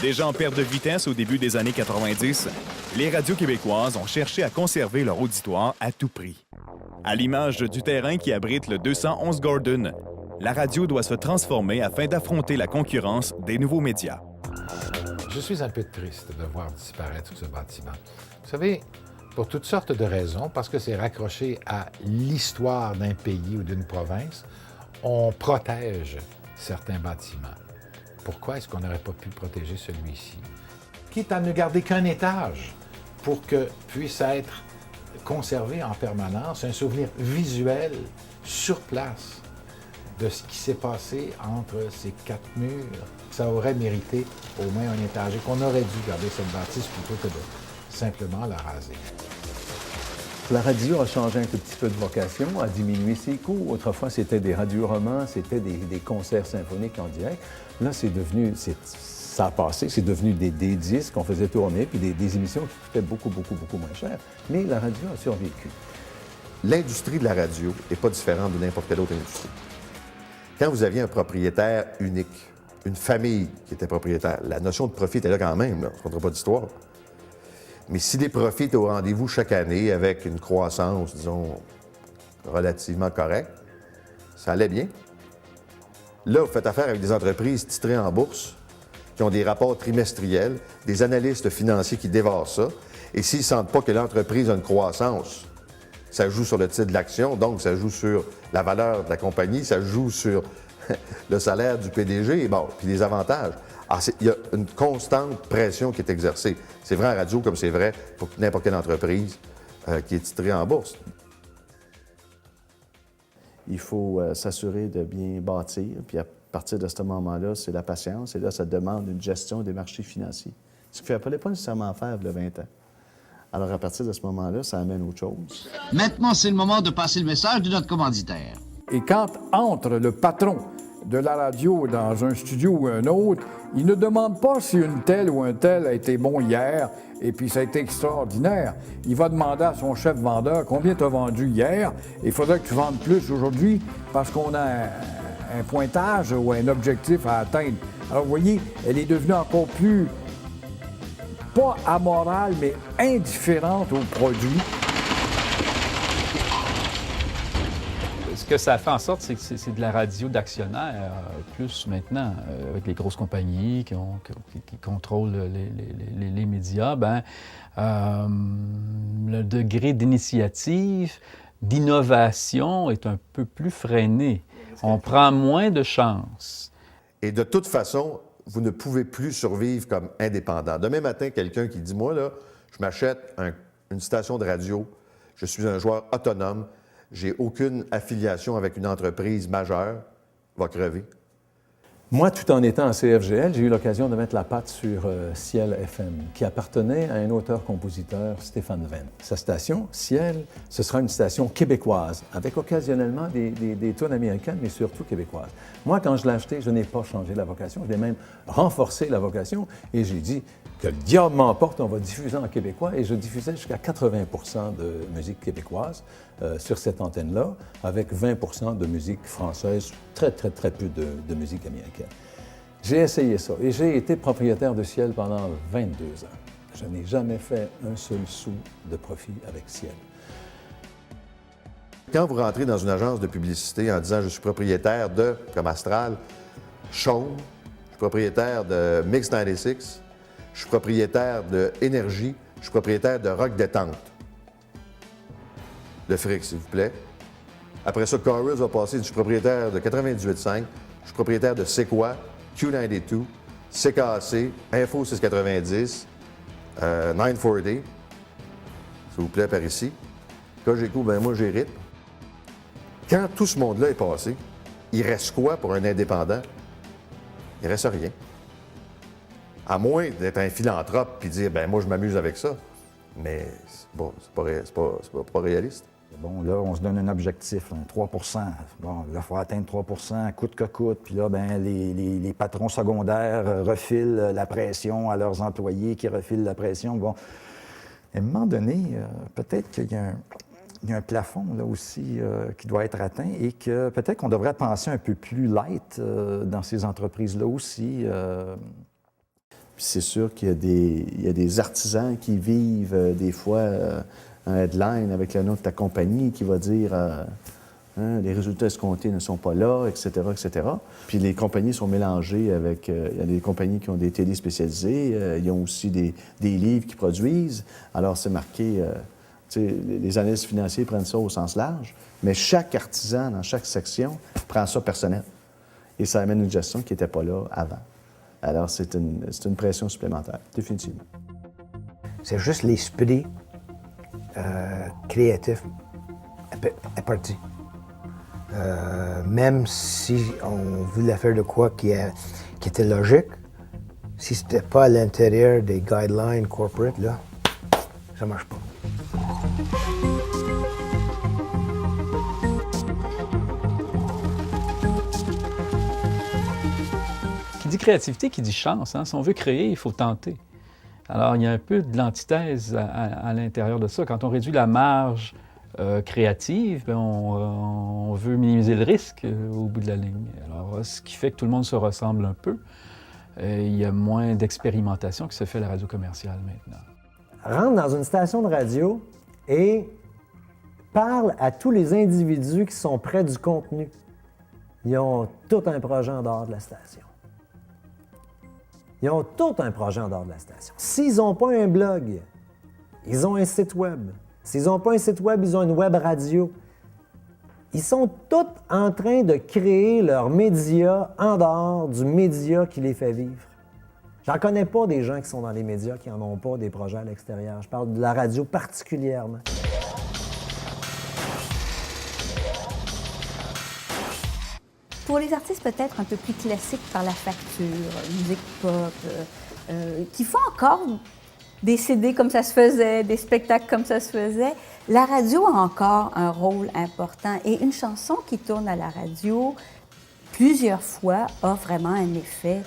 Déjà en perte de vitesse au début des années 90, les radios québécoises ont cherché à conserver leur auditoire à tout prix. À l'image du terrain qui abrite le 211 Gordon, la radio doit se transformer afin d'affronter la concurrence des nouveaux médias. Je suis un peu triste de voir disparaître ce bâtiment. Vous savez, pour toutes sortes de raisons, parce que c'est raccroché à l'histoire d'un pays ou d'une province, on protège certains bâtiments. Pourquoi est-ce qu'on n'aurait pas pu protéger celui-ci? Quitte à ne garder qu'un étage pour que puisse être conservé en permanence un souvenir visuel sur place de ce qui s'est passé entre ces quatre murs. Ça aurait mérité au moins un étage et qu'on aurait dû garder cette bâtisse plutôt que de simplement la raser. La radio a changé un tout petit peu de vocation, a diminué ses coûts. Autrefois, c'était des radioromans, c'était des concerts symphoniques en direct. Là, c'est devenu, ça a passé, c'est devenu des disques qu'on faisait tourner, puis des émissions qui coûtaient beaucoup moins cher. Mais la radio a survécu. L'industrie de la radio n'est pas différente de n'importe quelle autre industrie. Quand vous aviez un propriétaire unique, une famille qui était propriétaire, la notion de profit était là quand même, là. On ne se comptera pas d'histoire. Mais si les profits étaient au rendez-vous chaque année avec une croissance, disons, relativement correcte, ça allait bien. Là, vous faites affaire avec des entreprises titrées en bourse qui ont des rapports trimestriels, des analystes financiers qui dévorent ça. Et s'ils ne sentent pas que l'entreprise a une croissance, ça joue sur le titre de l'action, donc ça joue sur la valeur de la compagnie, ça joue sur le salaire du PDG, bon, puis les avantages. Alors, il y a une constante pression qui est exercée. C'est vrai en radio comme c'est vrai pour n'importe quelle entreprise qui est titrée en bourse. Il faut s'assurer de bien bâtir, puis à partir de ce moment-là, c'est la patience, et là, ça demande une gestion des marchés financiers. Ce qu'il ne fallait pas nécessairement faire il y a 20 ans. Alors, à partir de ce moment-là, ça amène autre chose. Maintenant, c'est le moment de passer le message de notre commanditaire. Et quand entre le patron de la radio dans un studio ou un autre, il ne demande pas si une telle ou un tel a été bon hier et puis ça a été extraordinaire. Il va demander à son chef vendeur combien tu as vendu hier et il faudrait que tu vendes plus aujourd'hui parce qu'on a un pointage ou un objectif à atteindre. Alors vous voyez, elle est devenue encore plus, pas amorale, mais indifférente au produit. Ce que ça fait en sorte, c'est que c'est de la radio d'actionnaires, plus maintenant, avec les grosses compagnies qui contrôlent les médias, le degré d'initiative, d'innovation est un peu plus freiné. On prend moins de chances. Et de toute façon, vous ne pouvez plus survivre comme indépendant. Demain matin, quelqu'un qui dit, moi, là, je m'achète une station de radio, je suis un joueur autonome, j'ai aucune affiliation avec une entreprise majeure, va crever. Moi, tout en étant à CFGL, j'ai eu l'occasion de mettre la patte sur Ciel FM, qui appartenait à un auteur-compositeur, Stéphane Venn. Sa station, Ciel, ce sera une station québécoise, avec occasionnellement des tunes américaines, mais surtout québécoises. Moi, quand je l'ai acheté, je n'ai pas changé la vocation, je l'ai même renforcé la vocation, et j'ai dit que le diable m'emporte, on va diffuser en québécois, et je diffusais jusqu'à 80 % de musique québécoise sur cette antenne-là, avec 20 % de musique française, très peu de musique américaine. J'ai essayé ça et j'ai été propriétaire de Ciel pendant 22 ans. Je n'ai jamais fait un seul sou de profit avec Ciel. Quand vous rentrez dans une agence de publicité en disant « je suis propriétaire de », comme Astral, Chaume, je suis propriétaire de Mix 96, je suis propriétaire de Énergie, je suis propriétaire de Rock Détente. Le fric, s'il vous plaît. Après ça, Chorus va passer, je suis propriétaire de 98.5, je suis propriétaire de C'est quoi, Q92, CKC, Info 690, 940, s'il vous plaît, par ici. Cogeco, ben moi, j'hérite. Quand tout ce monde-là est passé, il reste quoi pour un indépendant? Il reste rien. À moins d'être un philanthrope et dire, ben moi, je m'amuse avec ça. Mais bon, c'est pas réaliste. Bon, là, on se donne un objectif, 3 Bon, là, il faut atteindre 3 coûte que coûte. Puis là, ben, les patrons secondaires refilent la pression à leurs employés qui refilent la pression. Bon, à un moment donné, peut-être qu'il y a un plafond, là aussi, qui doit être atteint et que peut-être qu'on devrait penser un peu plus light dans ces entreprises-là aussi. Puis c'est sûr qu'il y a des artisans qui vivent des fois un headline avec le nom de ta compagnie qui va dire les résultats escomptés ne sont pas là, etc., etc. Puis les compagnies sont mélangées avec... il y a des compagnies qui ont des télés spécialisées, ils ont aussi des livres qu'ils produisent. Alors c'est marqué... les analystes financiers prennent ça au sens large, mais chaque artisan dans chaque section prend ça personnel. Et ça amène une gestion qui n'était pas là avant. Alors, c'est une pression supplémentaire, définitivement. C'est juste l'esprit créatif est parti. Même si on voulait faire de quoi qui était logique, si c'était pas à l'intérieur des guidelines corporate, là, ça marche pas. Qui dit créativité, qui dit chance. Hein? Si on veut créer, il faut tenter. Alors, il y a un peu de l'antithèse à l'intérieur de ça. Quand on réduit la marge créative, bien, on veut minimiser le risque au bout de la ligne. Alors, ce qui fait que tout le monde se ressemble un peu. Il y a moins d'expérimentation qui se fait à la radio commerciale maintenant. Rentre dans une station de radio et parle à tous les individus qui sont près du contenu. Ils ont tout un projet en dehors de la station. Ils ont tout un projet en dehors de la station. S'ils n'ont pas un blog, ils ont un site web. S'ils n'ont pas un site web, ils ont une web radio. Ils sont tous en train de créer leur média en dehors du média qui les fait vivre. J'en connais pas des gens qui sont dans les médias qui n'en ont pas des projets à l'extérieur. Je parle de la radio particulièrement. Pour les artistes peut-être un peu plus classiques par la facture, musique pop, qui font encore des CD comme ça se faisait, des spectacles comme ça se faisait, la radio a encore un rôle important. Et une chanson qui tourne à la radio plusieurs fois a vraiment un effet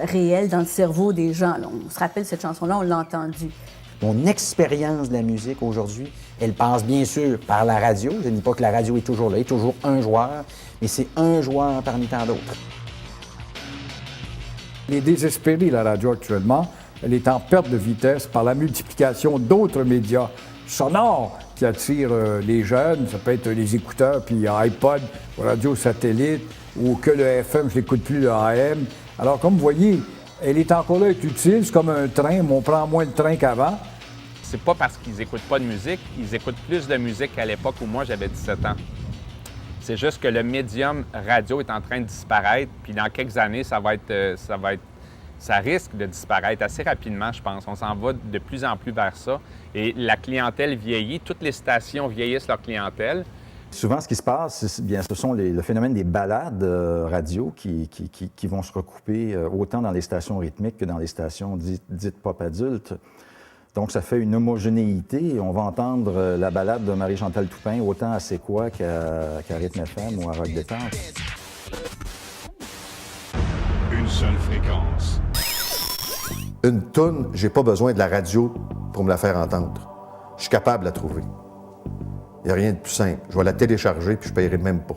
réel dans le cerveau des gens. Là, on se rappelle cette chanson-là, on l'a entendue. Mon expérience de la musique aujourd'hui, elle passe bien sûr par la radio. Je ne dis pas que la radio est toujours là, il y a toujours un joueur, mais c'est un joueur parmi tant d'autres. Elle est désespérée, la radio, actuellement. Elle est en perte de vitesse par la multiplication d'autres médias sonores qui attirent les jeunes. Ça peut être les écouteurs, puis iPod, radio satellite, ou que le FM, je n'écoute plus le AM. Alors, comme vous voyez, elle est encore là, elle est utile. C'est comme un train, mais on prend moins de train qu'avant. C'est pas parce qu'ils n'écoutent pas de musique, ils écoutent plus de musique qu'à l'époque où moi j'avais 17 ans. C'est juste que le médium radio est en train de disparaître, puis dans quelques années, ça risque de disparaître assez rapidement, je pense. On s'en va de plus en plus vers ça. Et la clientèle vieillit, toutes les stations vieillissent leur clientèle. Souvent, ce qui se passe, ce sont le phénomène des balades radio qui vont se recouper autant dans les stations rythmiques que dans les stations dites pop adultes. Donc, ça fait une homogénéité. On va entendre la balade de Marie-Chantal Toupin autant à C'est quoi qu'à Rythme FM ou à Rock Détente. Une seule fréquence. Une toune, j'ai pas besoin de la radio pour me la faire entendre. Je suis capable de la trouver. Il n'y a rien de plus simple. Je vais la télécharger puis je ne paierai même pas.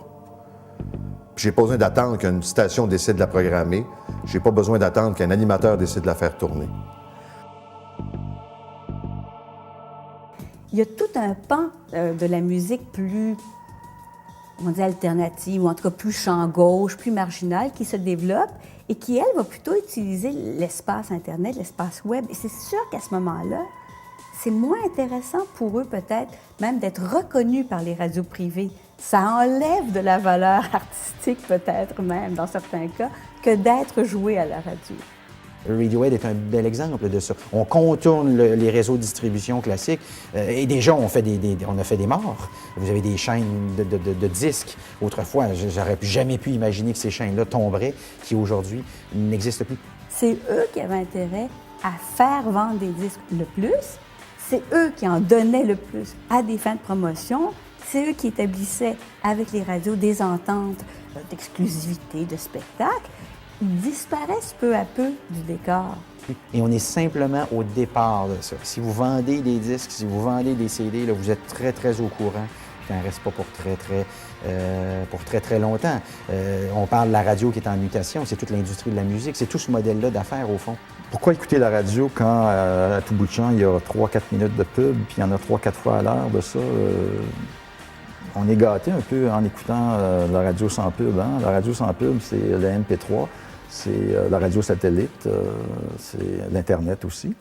Puis j'ai pas besoin d'attendre qu'une station décide de la programmer. J'ai pas besoin d'attendre qu'un animateur décide de la faire tourner. Il y a tout un pan de la musique plus, on dit alternative, ou en tout cas plus champ gauche, plus marginal, qui se développe et qui, elle, va plutôt utiliser l'espace Internet, l'espace Web. Et c'est sûr qu'à ce moment-là, c'est moins intéressant pour eux peut-être même d'être reconnus par les radios privées. Ça enlève de la valeur artistique peut-être même, dans certains cas, que d'être joué à la radio. Radiohead est un bel exemple de ça. On contourne les réseaux de distribution classiques et déjà, on a fait des morts. Vous avez des chaînes de disques. Autrefois, j'aurais jamais pu imaginer que ces chaînes-là tomberaient, qui aujourd'hui n'existent plus. C'est eux qui avaient intérêt à faire vendre des disques le plus. C'est eux qui en donnaient le plus à des fins de promotion. C'est eux qui établissaient avec les radios des ententes d'exclusivité, de spectacle. Ils disparaissent peu à peu du décor. Et on est simplement au départ de ça. Si vous vendez des disques, si vous vendez des CD, là, vous êtes très, très au courant qu'elle ne reste pas pour très, très longtemps. On parle de la radio qui est en mutation, c'est toute l'industrie de la musique, c'est tout ce modèle-là d'affaires, au fond. Pourquoi écouter la radio quand, à tout bout de champ, il y a 3-4 minutes de pub, puis il y en a 3-4 fois à l'heure de ça? On est gâté un peu en écoutant la radio sans pub. Hein? La radio sans pub, c'est le MP3, c'est la radio satellite, c'est l'Internet aussi.